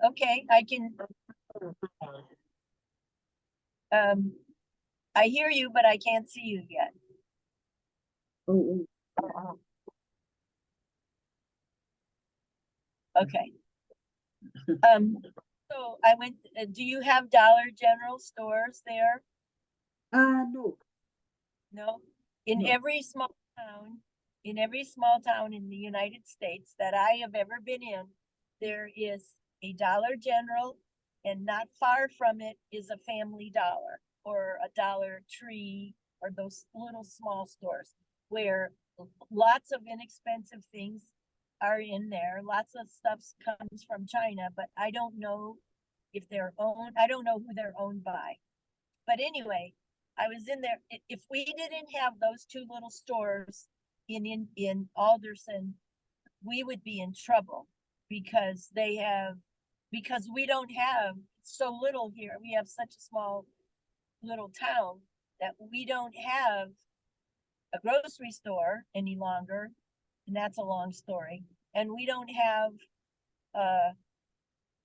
Okay, I can, um, I hear you, but I can't see you yet. Oh, Okay. Um, so I went, do you have Dollar General stores there? no, No? In no. every small town, in every small town in the United States that I have ever been in, there is a Dollar General, and not far from it is a Family Dollar or a Dollar Tree or those little small stores where lots of inexpensive things are in there. Lots of stuff comes from China, but I don't know if they're owned. I don't know who they're owned by. But anyway, I was in there. If we didn't have those two little stores in Alderson, we would be in trouble because they have because we don't have so little here. We have such a small little town that we don't have a grocery store any longer, and that's a long story. And we don't have uh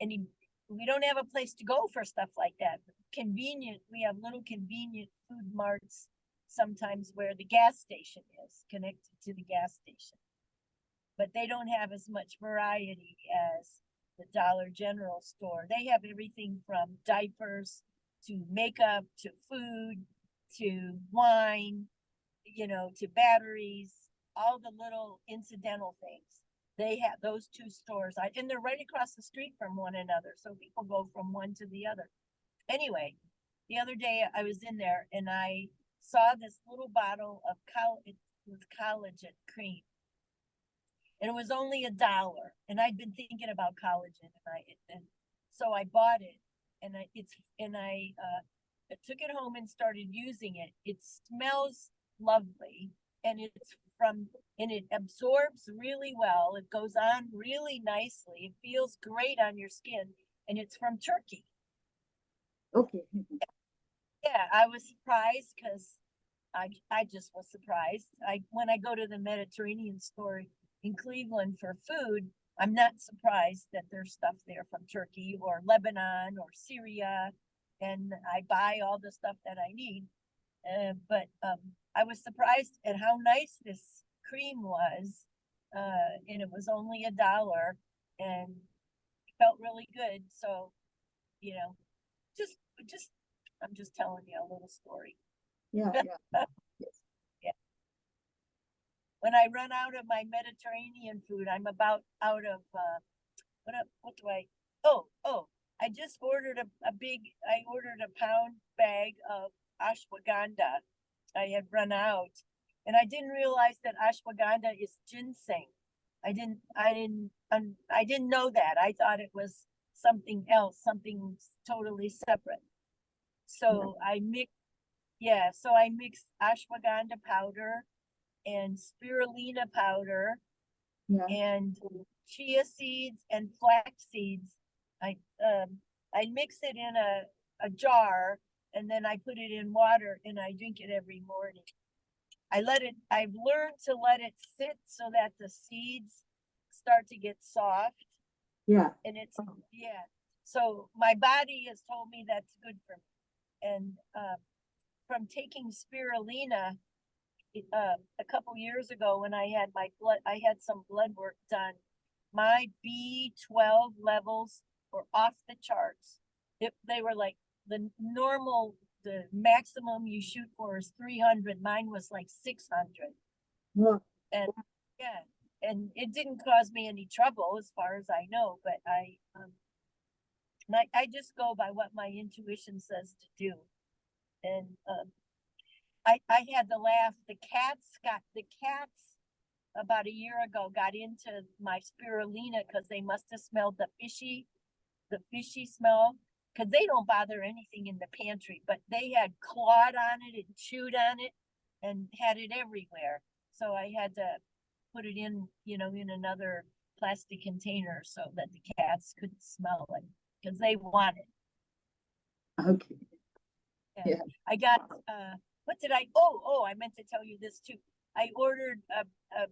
any we don't have a place to go for stuff like that. Convenient, we have little convenient food marts sometimes where the gas station is connected to the gas station, but they don't have as much variety as the Dollar General store. They have everything from diapers to makeup to food to wine, to batteries, all the little incidental things. They have those two stores, and they're right across the street from one another, so people go from one to the other. Anyway, the other day I was in there and I saw this little bottle of it was collagen cream, and it was only $1. And I'd been thinking about collagen, and so I bought it, and I took it home and started using it. It smells lovely, and it absorbs really well. It goes on really nicely. It feels great on your skin, and it's from Turkey. Okay. Yeah, I was surprised because I just was surprised. When I go to the Mediterranean store in Cleveland for food, I'm not surprised that there's stuff there from Turkey or Lebanon or Syria, and I buy all the stuff that I need. But I was surprised at how nice this cream was, and it was only $1, and it felt really good. So, you know, just just I'm just telling you a little story. Yeah, yeah. Yes. Yeah. When I run out of my Mediterranean food, I'm about out of what do I? Oh, I just ordered I ordered a pound bag of ashwagandha. I had run out, and I didn't realize that ashwagandha is ginseng. I didn't know that. I thought it was something else, something totally separate. Yeah, So I mixed ashwagandha powder and spirulina powder yeah. and chia seeds and flax seeds. I I mix it in a jar, and then I put it in water and I drink it every morning. I've learned to let it sit so that the seeds start to get soft, Yeah. and yeah. So my body has told me that's good for me. And from taking spirulina, a couple years ago when I had some blood work done. My B12 levels were off the charts. They were like the maximum you shoot for is 300. Mine was like 600. Well, And yeah, and it didn't cause me any trouble as far as I know, but I just go by what my intuition says to do. And I had to laugh. The cats about a year ago got into my spirulina because they must have smelled the fishy smell, because they don't bother anything in the pantry, but they had clawed on it and chewed on it and had it everywhere. So I had to put it in another plastic container so that the cats couldn't smell it because they want it. okay. And Yeah. I got what did I I meant to tell you this too. I ordered a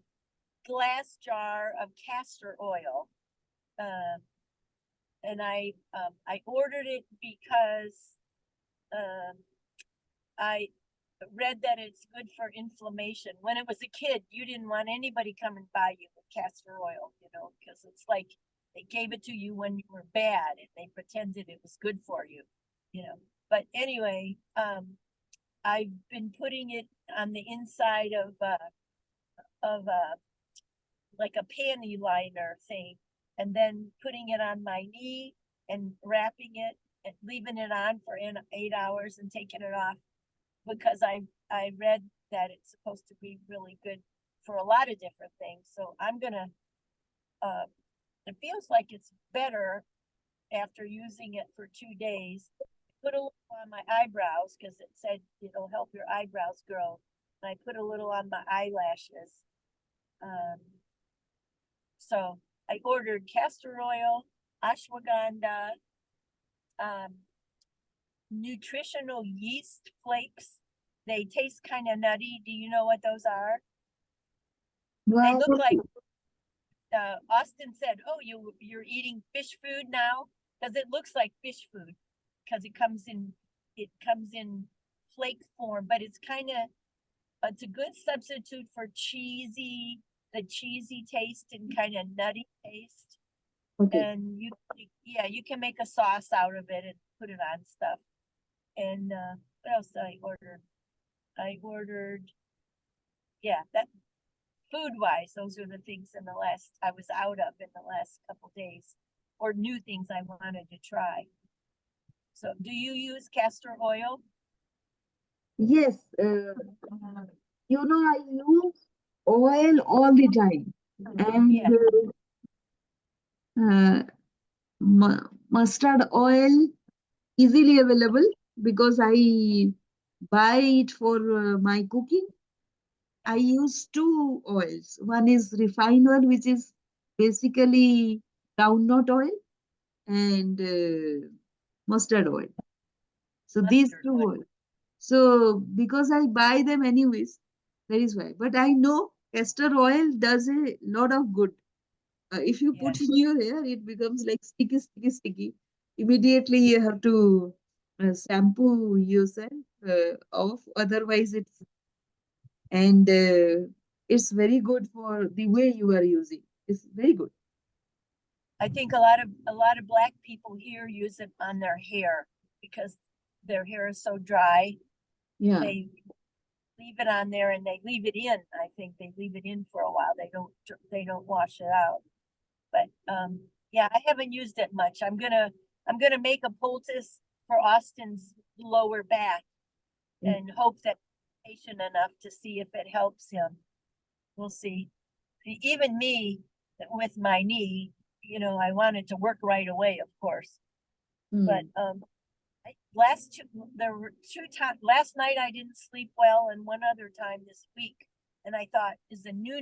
glass jar of castor oil. Uh, and I ordered it because I read that it's good for inflammation. When it was a kid, you didn't want anybody coming by you with castor oil, you know, because it's like they gave it to you when you were bad and they pretended it was good for you, you know. But anyway, I've been putting it on the inside of like a panty liner thing, and then putting it on my knee and wrapping it and leaving it on for 8 hours and taking it off, because I read that it's supposed to be really good for a lot of different things. So I'm gonna it feels like it's better after using it for 2 days. Put a little on my eyebrows because it said it'll help your eyebrows grow. And I put a little on my eyelashes. So I ordered castor oil, ashwagandha, nutritional yeast flakes. They taste kind of nutty. Do you know what those are? They Wow. look like Austin said, "Oh, you're eating fish food now," because it looks like fish food, because it comes in flake form, but it's kind of it's a good substitute for the cheesy taste and kind of nutty taste. Okay. And you can make a sauce out of it and put it on stuff. And what else did I order? I ordered, yeah, that food wise, those are the things I was out of in the last couple days, or new things I wanted to try. So do you use castor oil? Yes. You know, I use oil all the time, and Yeah, mustard oil easily available because I buy it for my cooking. I use two oils. One is refined oil, which is basically groundnut oil, and mustard oil. So these mustard two oil. oils. So because I buy them anyways, that is why. But I know castor oil does a lot of good. If you Yeah, put in your hair, it becomes like sticky, sticky, sticky. Immediately you have to shampoo yourself off. Otherwise, it's very good for the way you are using. It's very good. I think a lot of Black people here use it on their hair because their hair is so dry. Yeah. They leave it on there and they leave it in. I think they leave it in for a while. They don't wash it out. But yeah, I haven't used it much. I'm gonna make a poultice for Austin's lower back Mm. and hope that patient enough to see if it helps him. We'll see. Even me with my knee, I wanted to work right away, of course. But Mm. there were 2 times last night I didn't sleep well, and one other time this week. And I thought, is the new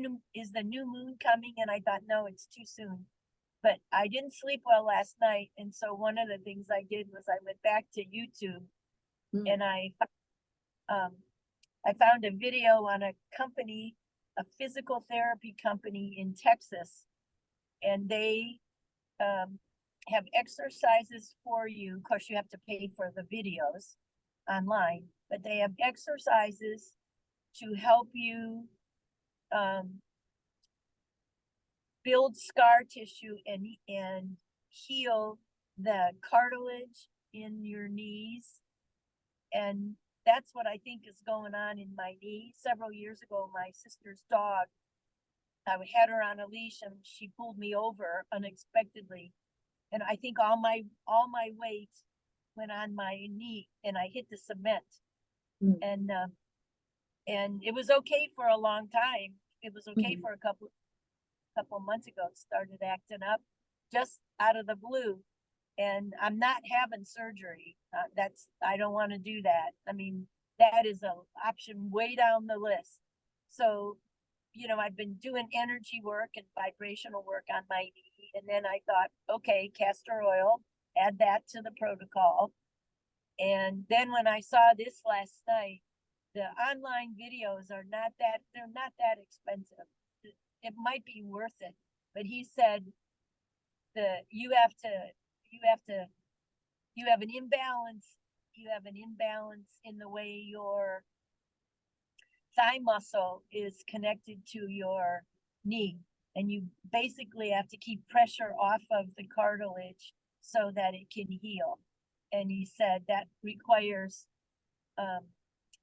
moon coming? And I thought, no, it's too soon. But I didn't sleep well last night, and so one of the things I did was I went back to YouTube Mm. and I found a video on a physical therapy company in Texas, and they have exercises for you. Of course, you have to pay for the videos online, but they have exercises to help you build scar tissue and heal the cartilage in your knees. And that's what I think is going on in my knee. Several years ago, my sister's dog, I had her on a leash and she pulled me over unexpectedly. And I think all my weight went on my knee and I hit the cement. Mm. And it was okay for a long time. It was okay Mm. for a couple months ago. It started acting up just out of the blue. And I'm not having surgery. I don't want to do that. I mean, that is an option way down the list. So, I've been doing energy work and vibrational work on my knee. And then I thought, okay, castor oil, add that to the protocol. And then when I saw this last night, the online videos they're not that expensive. It might be worth it. But he said you have to you have to, you have an imbalance, in the way your thigh muscle is connected to your knee. And you basically have to keep pressure off of the cartilage so that it can heal. And he said that requires,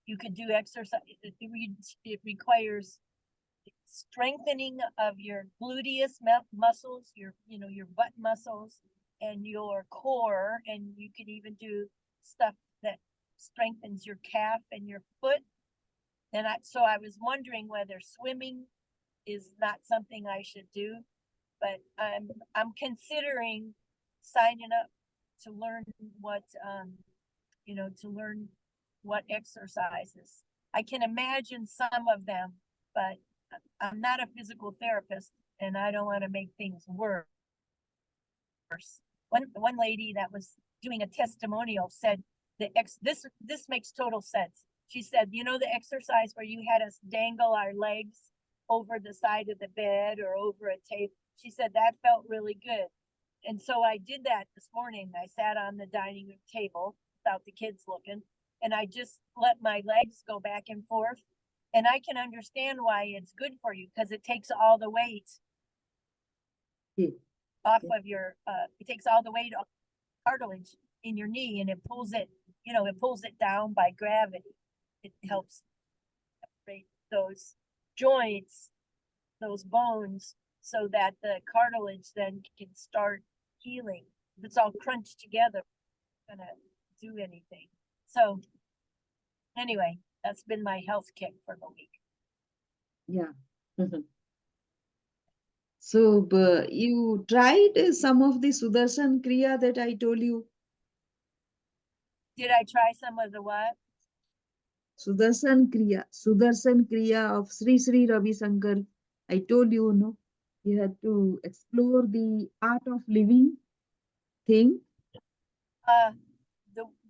you could do exercise, it requires strengthening of your gluteus muscles, your butt muscles and your core, and you can even do stuff that strengthens your calf and your foot. And so I was wondering whether swimming is not something I should do, but I'm considering signing up to learn what exercises. I can imagine some of them, but I'm not a physical therapist and I don't want to make things worse. One lady that was doing a testimonial said this makes total sense. She said, the exercise where you had us dangle our legs over the side of the bed or over a table. She said that felt really good. And so I did that this morning. I sat on the dining room table without the kids looking, and I just let my legs go back and forth. And I can understand why it's good for you, because it takes all the weight off of your, it takes all the weight off cartilage in your knee, and it pulls it, it pulls it down by gravity. It helps separate those joints, those bones, so that the cartilage then can start healing. If it's all crunched together, it's not gonna do anything. So anyway, that's been my health kick for the week. Yeah. So you tried some of the Sudarshan Kriya that I told you? Did I try some of the what? Sudarshan Kriya of Sri Sri Ravi Shankar. I told you, no, you have to explore the art of living thing.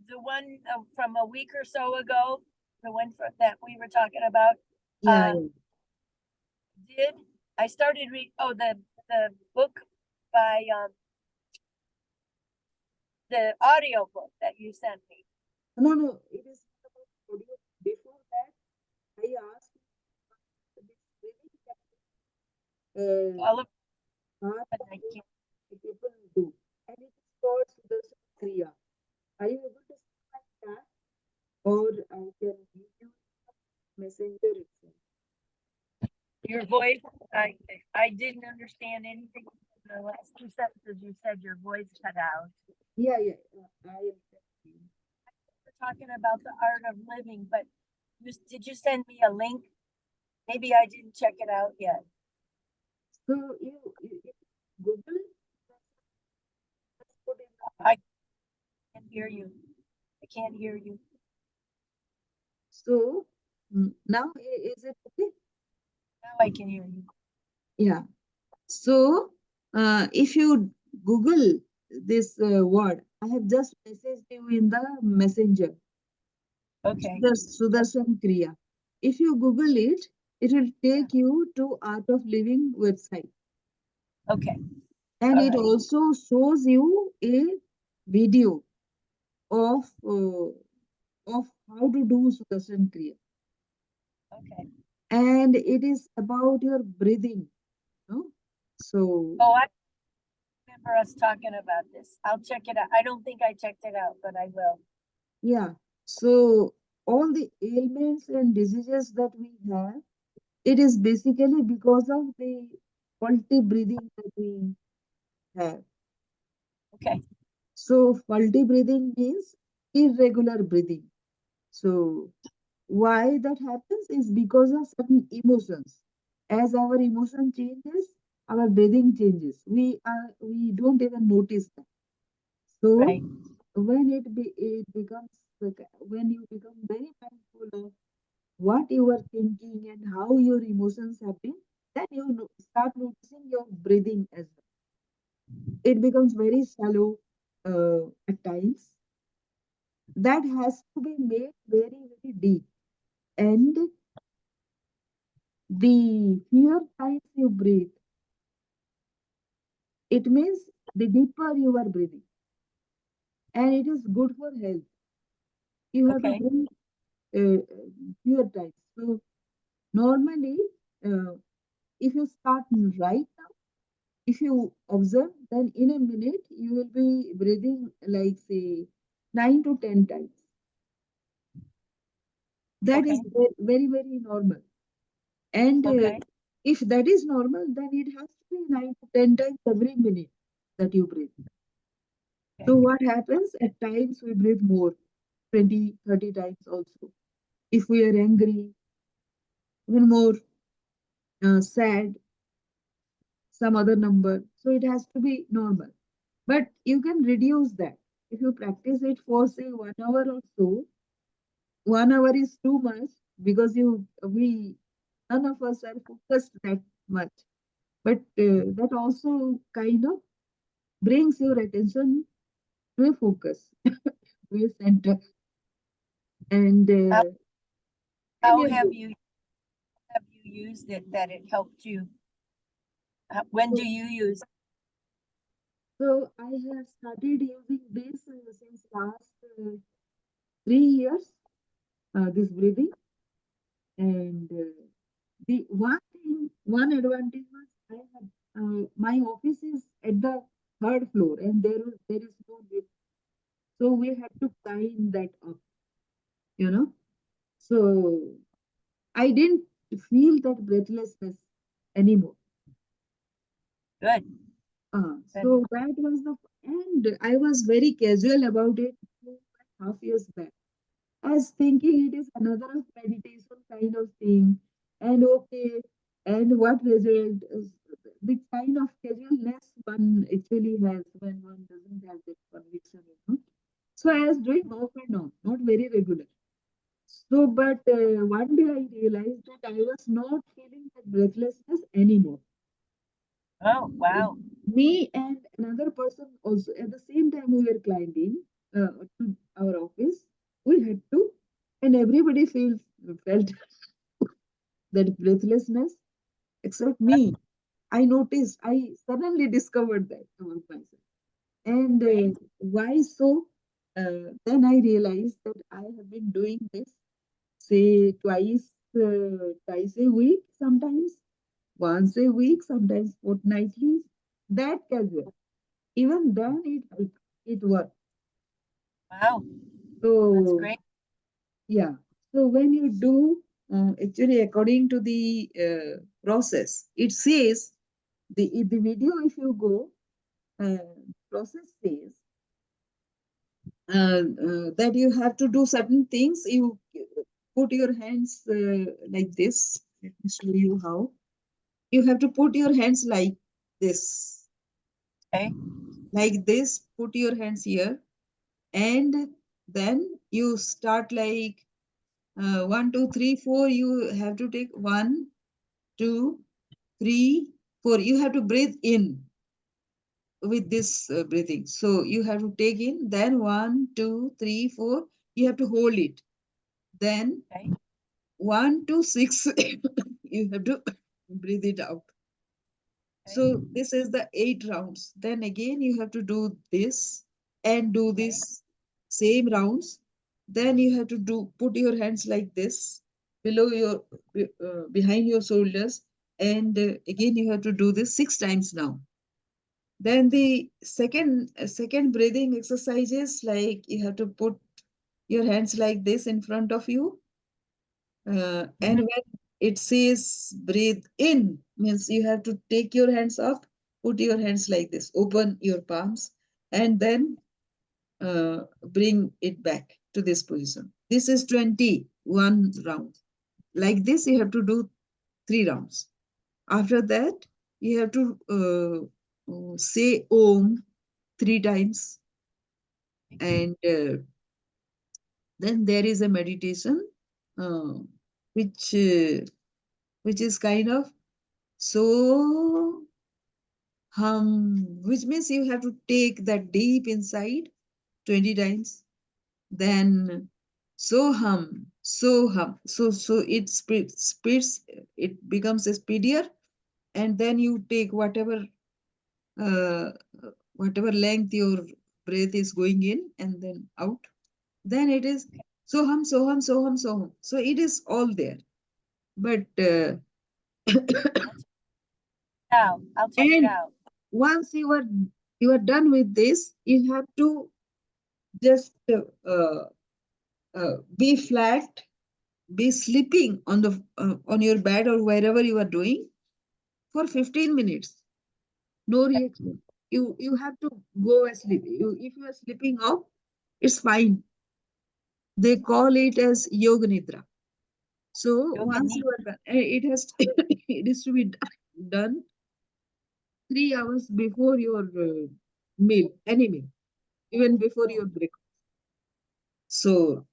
The one from a week or so ago, the one that we were talking about. Yeah, Did I started read? Oh, the book by the audio book that you sent me. No, it is about audio. Before that, I asked this All of art it, of I living can't. people do, and it is called Sudarshan Kriya. Are you able to see my chat, or I can give you messenger itself? Your voice, I didn't understand anything. The last two sentences you said, your voice cut out. Yeah, I will send you. We're talking about the art of living, but did you send me a link? Maybe I didn't check it out yet. So you Google. Just put in the I can't hear you. I can't hear you. So now is it okay? Now I can hear you. Yeah. So if you Google this word, I have just messaged you in the messenger. Okay. Sudarshan Kriya. If you Google it, it will take you to Art of Living website. Okay. And All it right. also shows you a video of how to do Sudarshan Kriya. Okay. And it is about your breathing. No? So Oh, I remember us talking about this. I'll check it out. I don't think I checked it out, but I will. yeah. So all the ailments and diseases that we have, it is basically because of the faulty breathing that we have. Okay. So faulty breathing means irregular breathing. So why that happens is because of certain emotions. As our emotion changes, our breathing changes. We don't even notice that. So Right. when it becomes like, when you become very mindful of what you are thinking and how your emotions have been, then you start noticing your breathing as well. It becomes very shallow at times. That has to be made very, very deep. And the fewer times you breathe, it means the deeper you are breathing. and it is good for health. You have to Okay, drink fewer times. So normally, uh, if you start right now, if you observe, then in a minute you will be breathing like say 9 to 10 times. That is okay, very, very normal. And okay, if that is normal, then it has to be 9 to 10 times every minute that you breathe. So okay. what happens? At times we breathe more, 20, 30 times also. If we are angry, even more sad, some other number. So it has to be normal. But you can reduce that. If you practice it for say 1 hour or so, 1 hour is too much because we none of us are focused that much. But that also kind of brings your attention to a focus, to a center, and How, uh, and how you're good. have you used it that it helped you? When So, do you use? so I have started using this since last 3 years. This breathing, and the one thing, one advantage was I had my office is at the third floor, and there is no lift, so we had to climb that up, you know. So I didn't feel that breathlessness anymore. Good, good. So that was the, and I was very casual about it 2.5 years back. I was thinking it is another of meditation kind of thing, and okay, and what result is the kind of casualness one actually has when one doesn't have that conviction, you know. So I was doing off and on, not very regular. So, but one day I realized that I was not feeling that breathlessness anymore. Oh, wow. Me and another person also at the same time we were climbing to our office. We had to, and everybody felt that breathlessness except me. I noticed. I suddenly discovered that about myself. And Great. why so? Then I realized that I have been doing this say twice a week, sometimes once a week, sometimes fortnightly. That casual. Even then, it helped. It worked. Wow, that's So great. yeah. So when you do actually according to the process, it says the video. If you go, process says that you have to do certain things. You put your hands like this. Let me show you how. You have to put your hands this, Okay, like this. Put your hands here, and then you start like 1, 2, 3, 4. You have to take 1, 2, 3, 4. You have to breathe in with this breathing. So you have to take in, then 1, 2, 3, 4. You have to hold it. Then okay, 1 to 6. You have to breathe it out. okay, So this is the 8 rounds. Then again you have to do this and do okay, this same rounds. Then you have to do put your hands like this below your behind your shoulders, and again you have to do this 6 times now. Then the second breathing exercises, like you have to put your hands like this in front of you, and mhm, when it says breathe in, means you have to take your hands up, put your hands like this, open your palms, and then bring it back to this position. This is 21 rounds. Like this, you have to do 3 rounds. After that, you have to say Om 3 times, and then there is a meditation uh, which uh, which is kind of so which means you have to take that deep inside 20 times. Then so it speeds, it becomes a speedier, and then you take uh, whatever length your breath is going in and then out. Then it is soham, soham, soham, soham. So it is all there. But I'll check it and out. once you are done with this, you have to just be flat, be sleeping on your bed or wherever you are doing for 15 minutes. No reaction. You have to go asleep. If you are sleeping off, it's fine. They call it as yoga nidra. So Yoga once neat. you are done, it has it is to be done 3 hours before your meal, any meal, even before your breakfast. So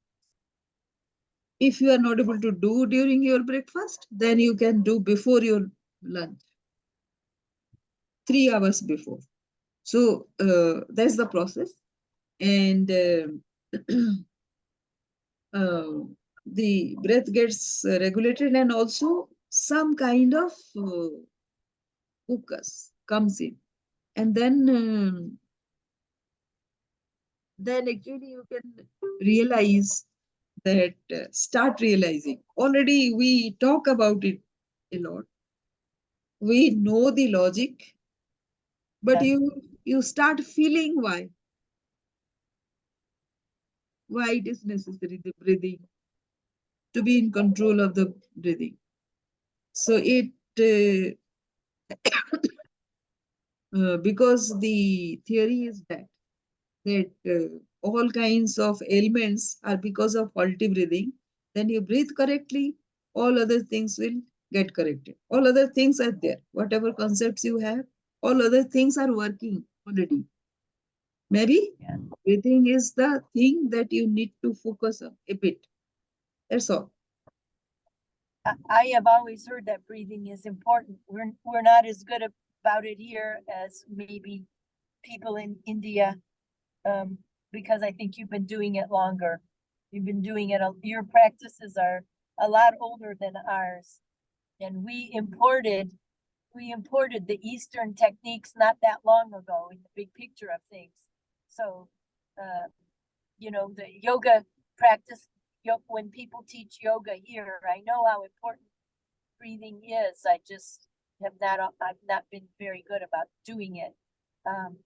if you are not able to do during your breakfast, then you can do before your lunch, 3 hours before. So that's the process, and uh, the breath gets regulated, and also some kind of focus comes in, and then actually you can realize that start realizing. Already we talk about it a lot. We know the logic, but Yeah. you start feeling why it is necessary, the breathing, to be in control of the breathing. So it because the theory is that all kinds of ailments are because of faulty breathing. Then you breathe correctly, all other things will get corrected. All other things are there. Whatever concepts you have, all other things are working already. Maybe Yeah. breathing is the thing that you need to focus on a bit. That's all. I have always heard that breathing is important. We're not as good about it here as maybe people in India, because I think you've been doing it longer. You've been doing it. Your practices are a lot older than ours, and we imported the Eastern techniques not that long ago in the big picture of things. So, uh, the yoga practice, when people teach yoga here, I know how important breathing is. I've not been very good about doing it. Um,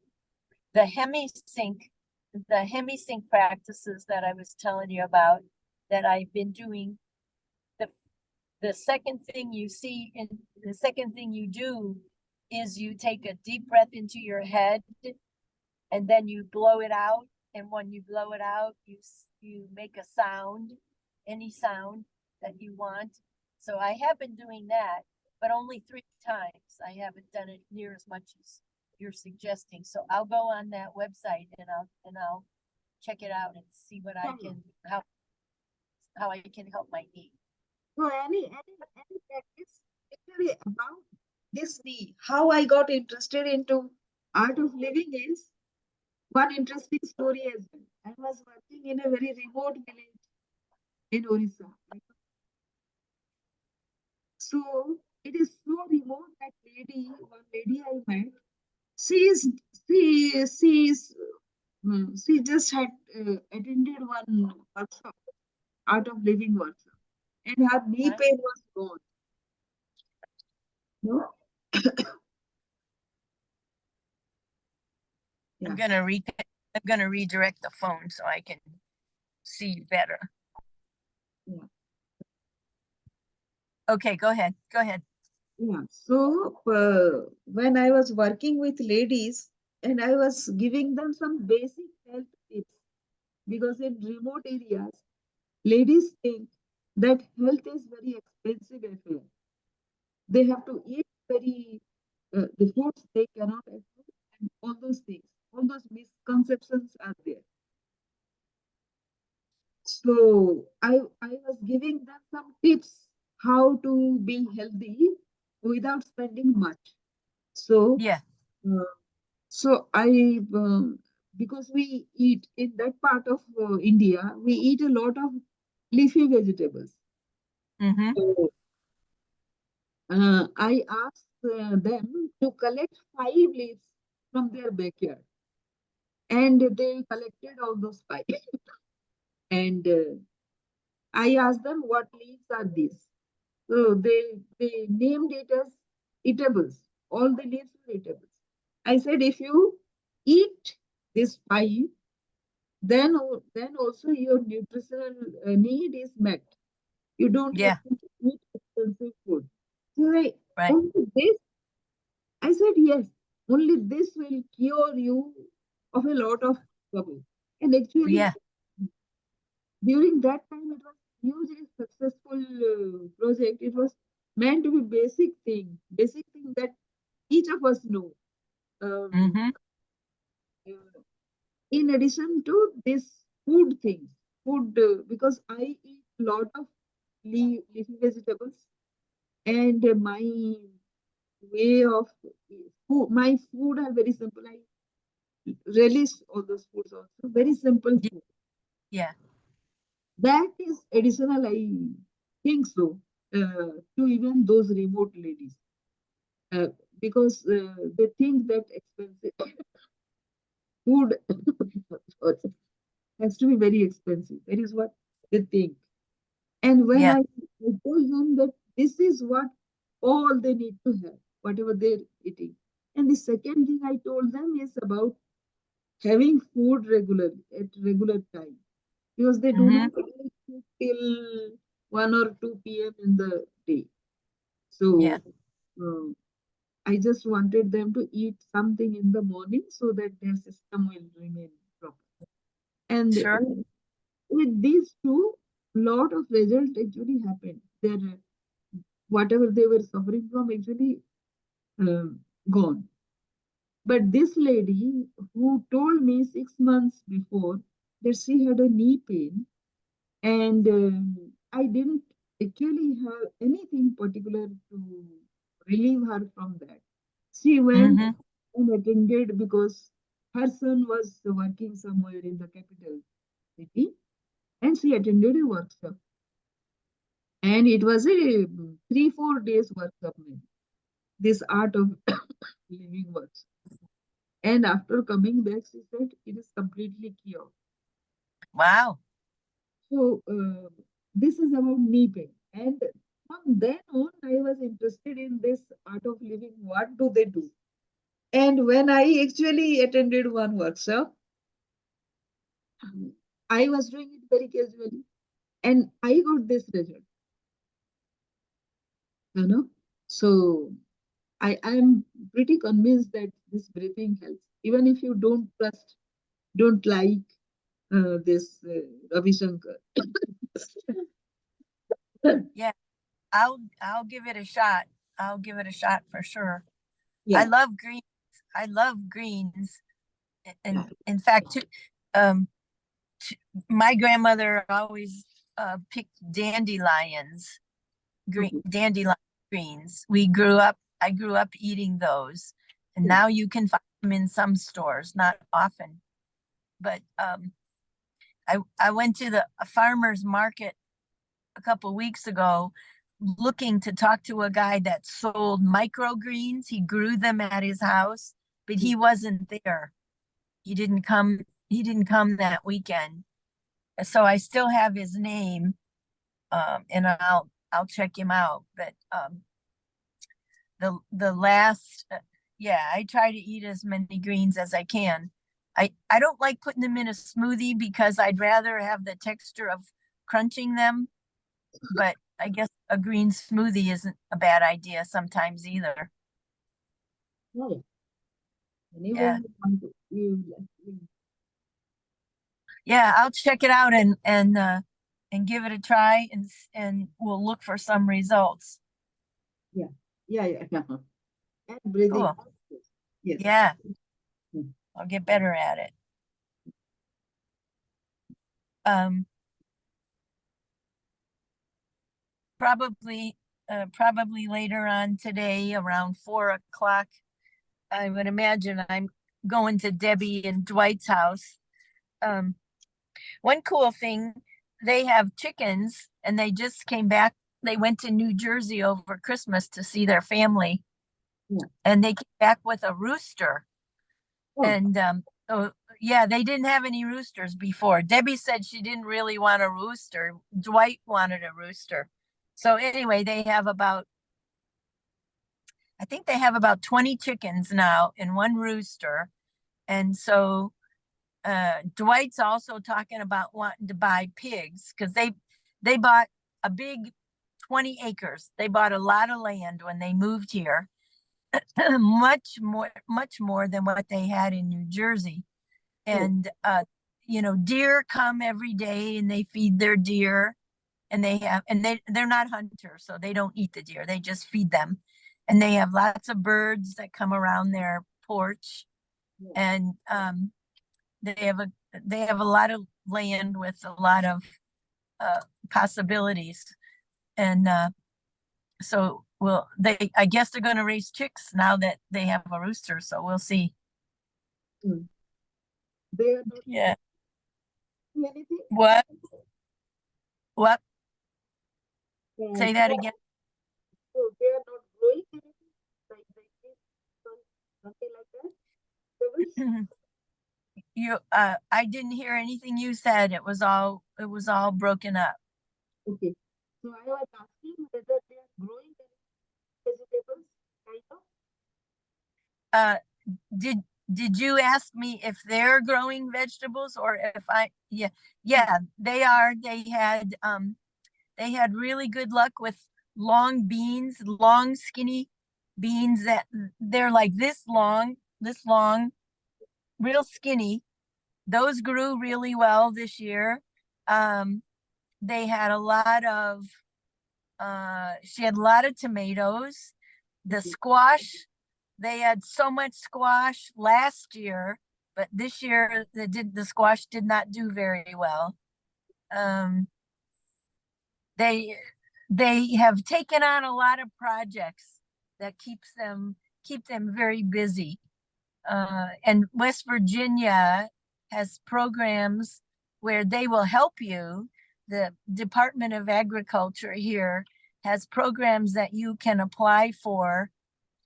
the hemisync, the hemisync practices that I was telling you about that I've been doing, the the second thing you see and the second thing you do is you take a deep breath into your head and then you blow it out. And when you blow it out, you make a sound, any sound that you want. So I have been doing that, but only 3 times. I haven't done it near as much as you're suggesting. So I'll go on that website and I'll check it out and see what I can how I can help my knee. So any practice actually about this knee. How I got interested into art of living is one interesting story as well. I was working in a very remote village in Orissa. So it is so remote that one lady I met, she is she is she just had attended one workshop, art of living workshop, and her knee Huh? pain was gone. No? I'm Yeah. gonna re I'm gonna redirect the phone so I can see you better. Yeah. Okay, go ahead. Go ahead. Yeah. So when I was working with ladies and I was giving them some basic health tips, because in remote areas, ladies think that health is very expensive affair. They have to eat the foods they cannot afford, and all those things, all those misconceptions are there. So I was giving them some tips how to be healthy without spending much. So Yeah. uh, so I because we eat in that part of India, we eat a lot of leafy vegetables. Mm-hmm. So I asked them to collect 5 leaves from their backyard And they collected all those spices. And I asked them, what leaves are these? So they named it as eatables. All the leaves are eatables. I said, if you eat this pie, then also your nutritional need is met. You don't have Yeah, to eat expensive food. So right. only this, I said, yes, only this will cure you of a lot of trouble. And actually, Yeah. during that time, it was hugely successful project. It was meant to be basic thing that each of us know. Um, Mm-hmm. uh, in addition to this food things, because I eat a lot of leafy vegetables, and my way of my food are very simple. I relish all those foods also. Very simple food. Yeah. That is additional, I think so, to even those remote ladies. Uh, because they think that expensive food has to be very expensive. That is what they think. And when Yeah. I told them that this is what all they need to have, whatever they're eating. And the second thing I told them is about having food regularly at regular time, because they do Mm-hmm. not eat till 1 or 2 p.m. in the day. Yeah. So uh, I just wanted them to eat something in the morning so that their system will remain proper. And Sure. with these two, lot of result actually happened. Their whatever they were suffering from actually gone. But this lady who told me 6 months before that she had a knee pain, and I didn't actually have anything particular to relieve her from that. She went Mm-hmm. and attended because her son was working somewhere in the capital city, and she attended a workshop. And it was a 3 4 days workshop, maybe, this art of living works. And after coming back, she said it is completely cured. Wow. So this is about knee pain. And from then on, I was interested in this art of living. What do they do? And when I actually attended one workshop, I was doing it very casually, and I got this result. You know, so I am pretty convinced that this breathing helps, even if you don't trust, don't like this Ravi Shankar. Yeah. I'll give it a shot. I'll give it a shot for sure. I Yeah. love greens. I love greens. Yeah. And in fact, um, my grandmother always picked dandelions, Okay. dandelion greens. I grew up eating those, and Yeah. now you can find them in some stores, not often. But I went to the a farmer's market a couple weeks ago, looking to talk to a guy that sold microgreens. He grew them at his house, but he wasn't there. He didn't come. He didn't come that weekend. So I still have his name, and I'll check him out. But the last, yeah, I try to eat as many greens as I can. I don't like putting them in a smoothie because I'd rather have the texture of crunching them. But I guess a green smoothie isn't a bad idea sometimes either. Yeah. Anyway, Yeah, you want to, yeah, I'll check it out and give it a try and we'll look for some results. yeah, yeah. And breathing. Cool. Yes. Yeah, Mm. I'll get better at it. Um, probably probably later on today around 4 o'clock. I would imagine I'm going to Debbie and Dwight's house. Um, one cool thing, they have chickens and they just came back. They went to New Jersey over Christmas to see their family Yeah. and they came back with a rooster. Oh, And so Yeah, they didn't have any roosters before. Debbie said she didn't really want a rooster. Dwight wanted a rooster. So anyway, I think they have about 20 chickens now and one rooster. And so Dwight's also talking about wanting to buy pigs because they bought a big 20 acres. They bought a lot of land when they moved here, much more than what they had in New Jersey. And deer come every day and they feed their deer, and they're not hunters, so they don't eat the deer. They just feed them. And they have lots of birds that come around their porch. And they have a lot of land with a lot of possibilities. And so I guess they're going to raise chicks now that they have a rooster, so we'll see. They are not Yeah. doing anything. What? Uh, Say that again. So they are not growing anything like this, something like that. I didn't hear anything you said. It was all broken up. Okay. So I was asking whether they are growing any vegetables, kind of. Uh, did you ask me if they're growing vegetables or if yeah, they are. They had really good luck with long beans, long skinny beans that they're like this long, real skinny. Those grew really well this year. They had a lot of she had a lot of tomatoes. The squash, they had so much squash last year, but this year the squash did not do very well. Um, they have taken on a lot of projects that keep them very busy. And West Virginia has programs where they will help you. The Department of Agriculture here has programs that you can apply for,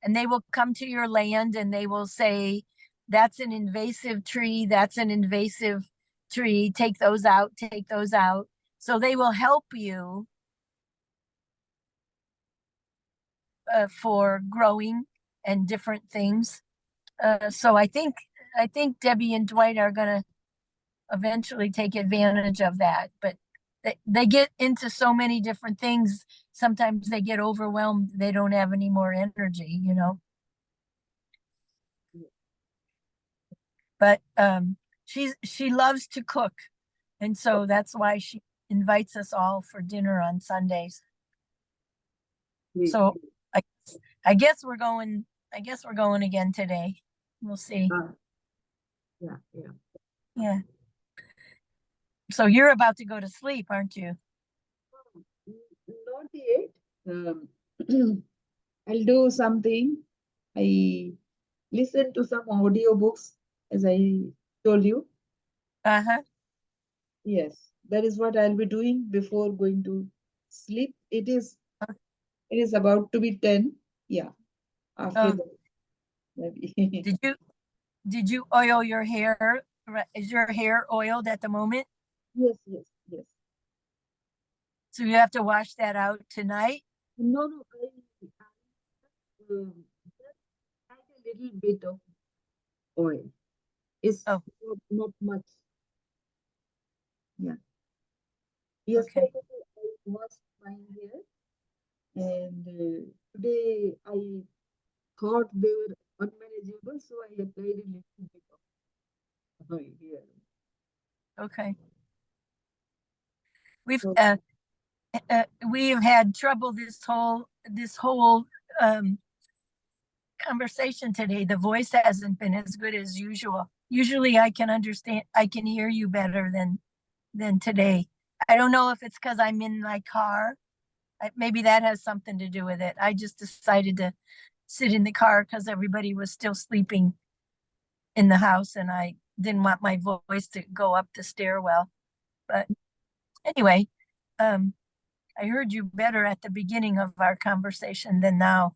and they will come to your land and they will say, that's an invasive tree, that's an invasive tree, take those out, take those out. So they will help you for growing and different things. So I think Debbie and Dwight are going to eventually take advantage of that, but they get into so many different things. Sometimes they get overwhelmed. They don't have any more energy, But she loves to cook, and so that's why she invites us all for dinner on Sundays. So I, I guess we're going. I guess we're going again today. We'll see. Yeah. Yeah. So you're about to go to sleep, aren't you? Not yet. I'll do something. I listen to some audiobooks, as I told you. Uh-huh. Yes, that is what I'll be doing before going to sleep. It is about to be 10. Yeah, after that, maybe. Did you oil your hair? Is your hair oiled at the moment? Yes. So you have to wash that out tonight? No, just add a little bit of oil. It's Oh, not much. Yeah. okay. Yesterday I washed my hair, and today I thought they were unmanageable, so I applied a little bit of oil here. Okay. We've So, we've had trouble this whole um conversation today. The voice hasn't been as good as usual. Usually I can hear you better than today. I don't know if it's because I'm in my car. Maybe that has something to do with it. I just decided to sit in the car because everybody was still sleeping in the house and I didn't want my voice to go up the stairwell. But anyway, um, I heard you better at the beginning of our conversation than now.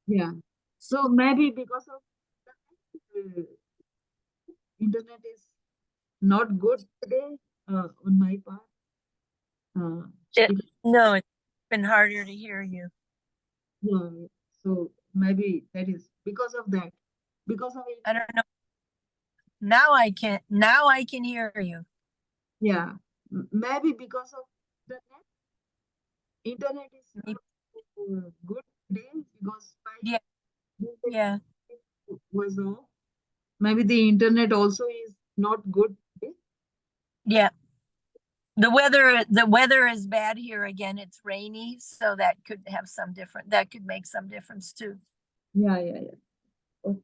yeah. So maybe because of uh, internet is not good today on my part. It, Because, no, it's been harder to hear you. yeah, so maybe that is because of that. Because of it, I don't know. Now I can hear you. yeah, maybe because of the net. Internet is Maybe- not good today because Yeah, my yeah, was off. Maybe the internet also is not good today. yeah. The weather is bad here again. It's rainy, so that could make some difference too. Yeah, yeah, yeah. Okay.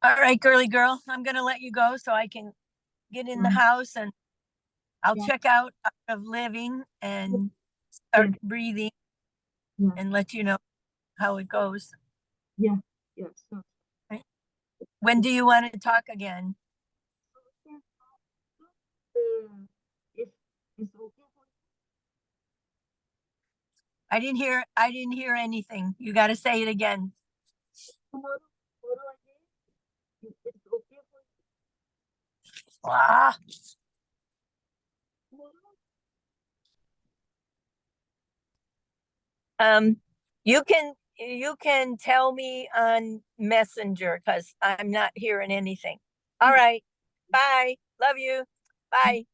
All right, girly girl, I'm gonna let you go so I can get in the house and I'll Yeah, check out Art of Living yeah, and yeah, start breathing yeah, and let you know how it goes. yeah, yeah. So, Right? When do you want to talk again? yeah, if it's okay for I didn't hear anything. You got to say it again. tomorrow again, if it's okay for Ah, tomorrow. um, you can tell me on Messenger because I'm not hearing anything. All Yeah. right. Bye. Love you. Bye.